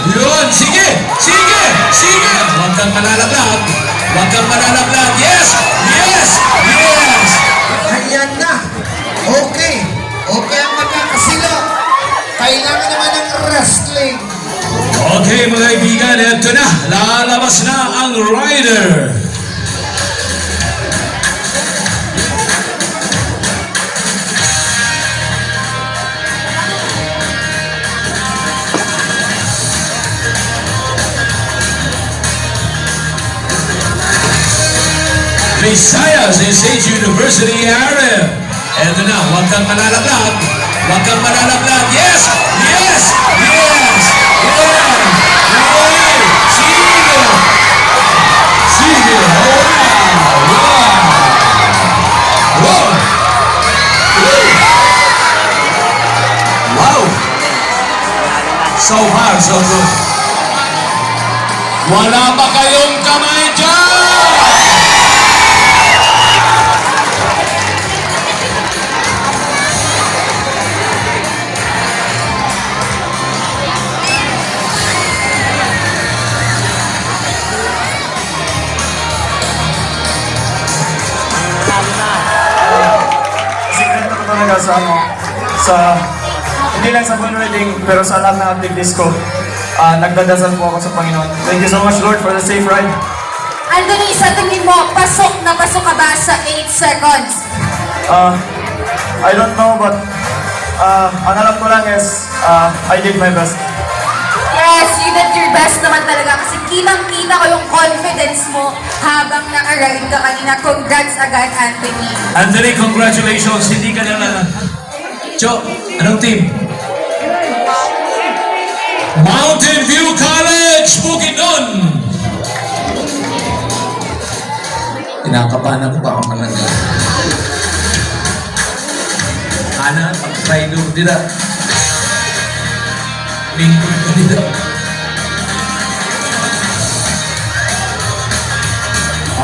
Yun, sige! Sige! Sige! Huwag kang malalaglag. Huwag kang malalaglag. Yes! Yes! Yes! Ayan na. Okay. Okay ang magkakasilo. Kailangan naman ng wrestling. Okay mga kaibigan, ito na. Lalabas na ang rider. Visayas State University area. Ito na, huwag kang malalaglag. Huwag kang malalaglag. Yes! Yes! Yes! Yeah! Okay! Sige! Sige! Wow! Wow! So far, so good. Wala ba kayong kamay dyan? Secret ko talaga sa hindi lang sa phone reading, pero sa lahat ng activities ko, nagdadasal po ako sa Panginoon. Thank you so much, Lord, for the safe ride. Anthony, sa tingin mo, pasok na pasok ka ba sa 8 seconds? I don't know, but ang alam ko lang is, I did my best. Yes, you did your best naman talaga kasi kitang-kita ko yung confidence mo habang naka-ride ka kanina. Congrats agad, Anthony. Anthony, congratulations. Hindi ka na Cho, anong team? Mountain View College, Bukidnon. Kinakabahan ako baka malangga. Ana, pag-try doon, dila. Lingkod ka dila.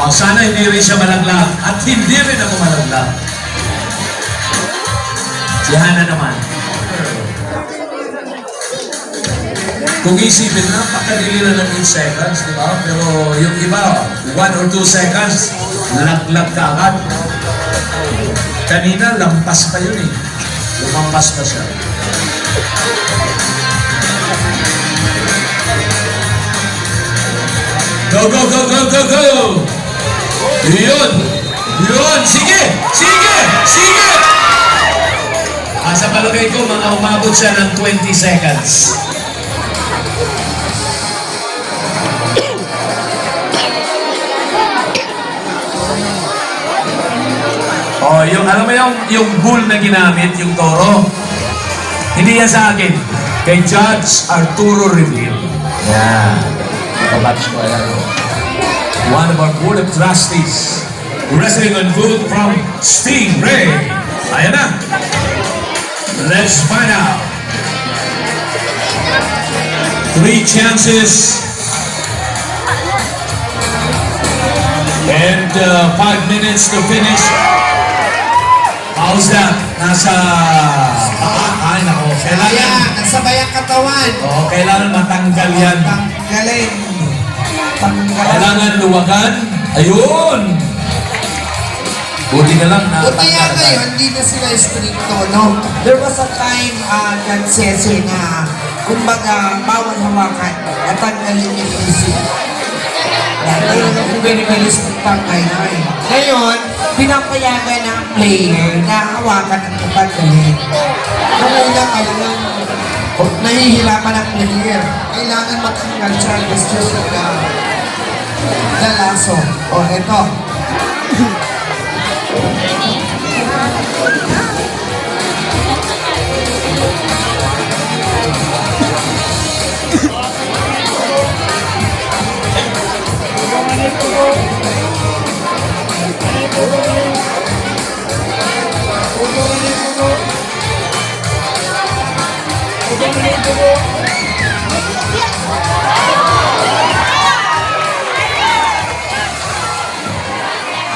Sana hindi rin siya malaglag. At hindi rin ako malaglag. Si Hana naman. Kung isipin na, pakadili na ng 8 seconds, di ba? Pero yung iba, 1 or 2 seconds, nalaglag ka agad. Kanina, lampas pa yun eh. Lumampas pa siya. Go, go, go, go, go, go! Yun! Yun! Sige! Sige! Sige! Sa palagay ko, mga umabot siya ng 20 seconds. Oh, yung, alam mo yung bull na ginamit, yung toro, hindi yan sa akin. Kay Judge Arturo Reville. Yan. Kabatch ko yan. One of our board of trustees. Wrestling on foot from Stingray. Ayan na. Let's find out. 3 chances. And 5 minutes to finish. How's that? Nasa ay nako. Kaya, nasabay ang katawan. Oo, kailangan matanggal yan. Tanggalin. Kailangan luwagan. Ayun! Buti na lang na Buti nga ngayon, hindi na sila stricto, no? There was a time that says na, kumbaga, bawal hawakan at tanggalin yung isip. Dahil kung ganun-ganun pang ngayon. Ngayon, pinapayagan ng player na hawakan at kapatid. Kumula talagang nahihirapan ang player. Kailangan matanggal siya gusto sa dalaso. O, eto.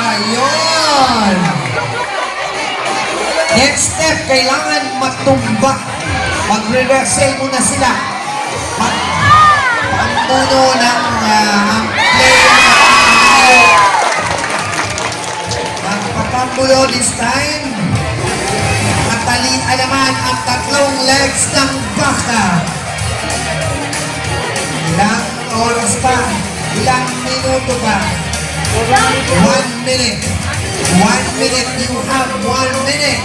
Ayun! Next step, kailangan matumba. Magre-wrestle muna sila. namumuno ng ang player nagpapamulo this time. Matalian naman ang tatlong legs ng baka. Ilang oras pa? Ilang minuto pa? 1 minute. 1 minute. You have 1 minute.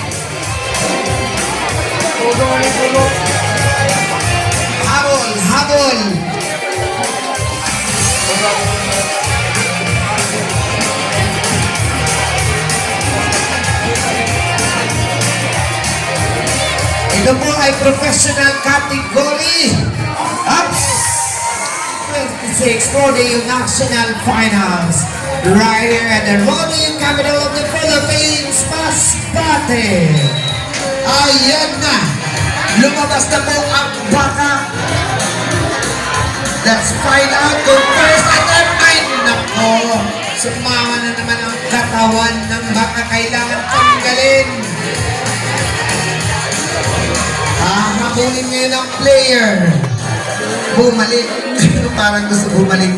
Habol, habol. Ito po ay professional category. Ups! 26 for the national finals. Right here at the rodeo capital of the Philippines, Masbate. Ayan na. Lumabas na po ang baka. Let's find out kung first attempt ay nako. Sumama na naman ang katawan ng baka. Kailangan tanggalin. Habulin ngayon ang player. Bumalik. Parang gusto bumalik.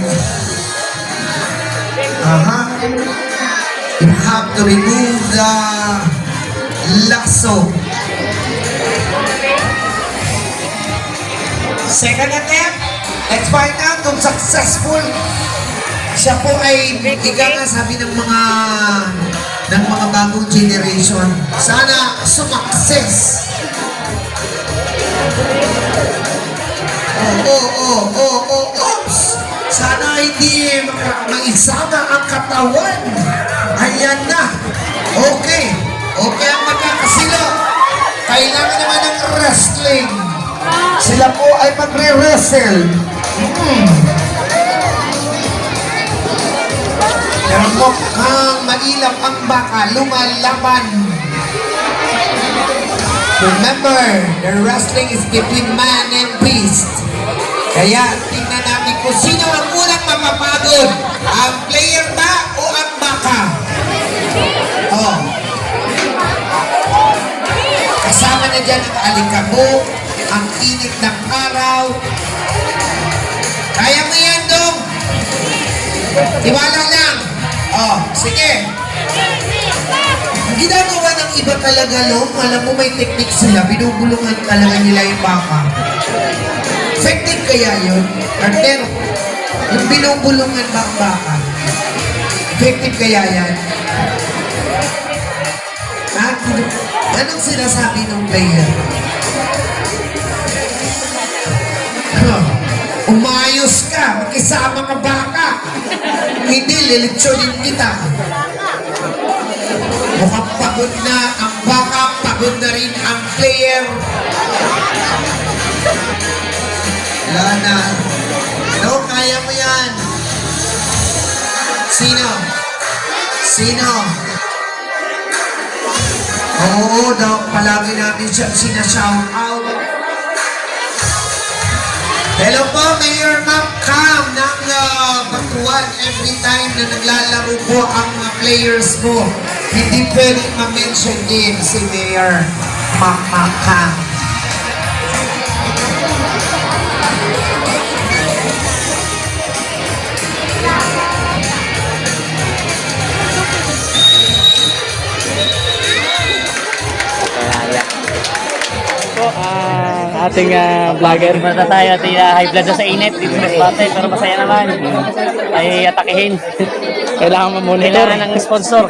You have to remove the lasso. Second attempt. Let's find out kung successful. Siya po ay ika nga sabi ng mga bagong generation. Sana sumakses. Oops! Sana hindi maisama ang katawan. Ayan na. Okay. Okay ang magkakasilo. Kailangan naman ng wrestling. Sila po ay magre-wrestle. Pero mukhang mailap ang baka. Lumalaban. Remember, the wrestling is between man and beast. Kaya tingnan natin kung sino ang unang mapapagod. Ang player ba o ang baka? Oh. Kasama na dyan ang alikabok, ang init ng araw. Kaya mo yan, Dong? Tiwala lang. Oh, sige. Ang ginagawa ng iba talaga, Long, alam mo may technique sila, binubulungan talaga nila yung baka. Effective kaya yun? Partner, yung binubulungan ba ang baka? Effective kaya yan? Ha? Anong sinasabi ng player? Ano? Umayos ka, makisama ka baka. Hindi, lilitsunin kita. Mukhang pagod na ang baka, pagod na rin ang player. Wala na. No, kaya mo yan. Sino? Sino? Oo daw, palagi natin siya sinashout out. Hello po, Mayor Ma'am Cam ng Batuan. Every time na naglalaro po ang mga players mo, hindi pwedeng ma-mention din si Mayor Ma'am Cam. Po, ating vlogger. Basta tayo, high blood na sa init, dito sa Masbate, pero masaya naman. Ay atakihin. Kailangan mamonitor. Kailangan ng sponsor.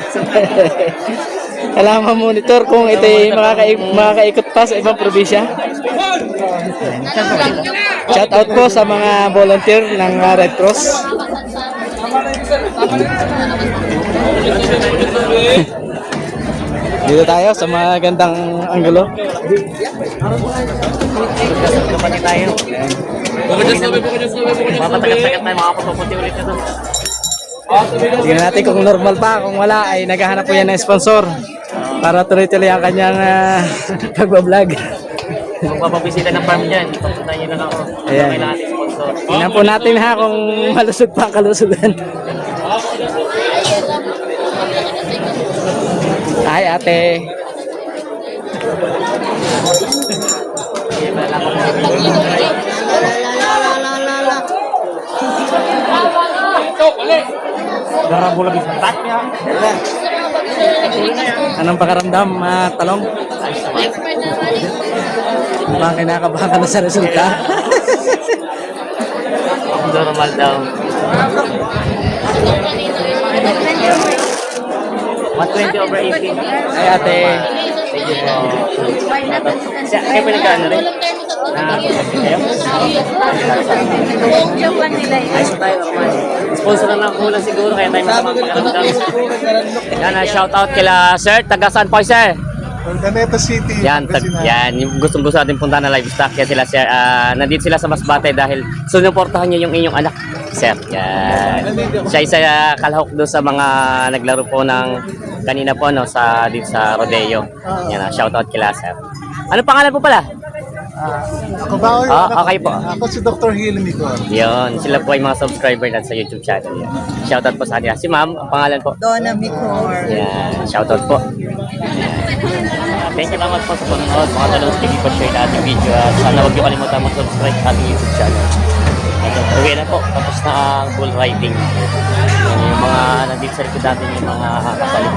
Kailangan mamonitor kung ito ay makakaikot pa sa ibang probinsya. Shout out po sa mga volunteer ng Red Cross. Dito tayo sa mga gandang anggulo. Kapatid tayo. Mapatagat-tagat tayo, makakapupunti ulit na doon. Tingnan natin kung normal pa. Kung wala ay naghahanap po yan ng sponsor para tuloy-tuloy ang kanyang pagbablog. Magpapabisita ng farm dyan, papunta nyo lang ako. Ayan. Kailangan natin sponsor. Tingnan po natin ha kung malusog pa ang kalusugan. Ay ate. Anong pakaramdam, talong? Baka kinakabahan ka na sa resulta. Normal daw. 120 over 80. Ay ate, Thank you po. Kayo pa nagkaano rin? Kayo? Ayos tayo naman. Sponsor lang ng kulang siguro kaya tayo masamang pakaramdam. Yan, shoutout kila Sir. Taga saan po Sir? Urdaneta City. Yan, yan. Yung gustong-gusto natin punta na livestock. Kaya sila, Sir, nandito sila sa Masbate dahil sunuportahan nyo yung inyong anak, Sir. Yan. Siya isa kalahok doon sa mga naglaro po ng kanina po, no, dito sa Rodeo. Yan, shoutout kila, Sir. Ano pangalan po pala? Ako ba? Okay po. Ako si Dr. Hilmi ko. Yun, sila po ay mga subscriber natin sa YouTube channel. Yan. Shoutout po sa kanila. Si Ma'am, ang pangalan po? Donna Micor. Yan, shoutout po. Thank you very much po sa panonood. Mga dalawang TV po share na ating video. At sana huwag niyo kalimutan mag-subscribe sa ating YouTube channel. At uwi na po. Tapos na ang bull riding. Yan, yung mga nandito sa likod natin yung mga kapalit.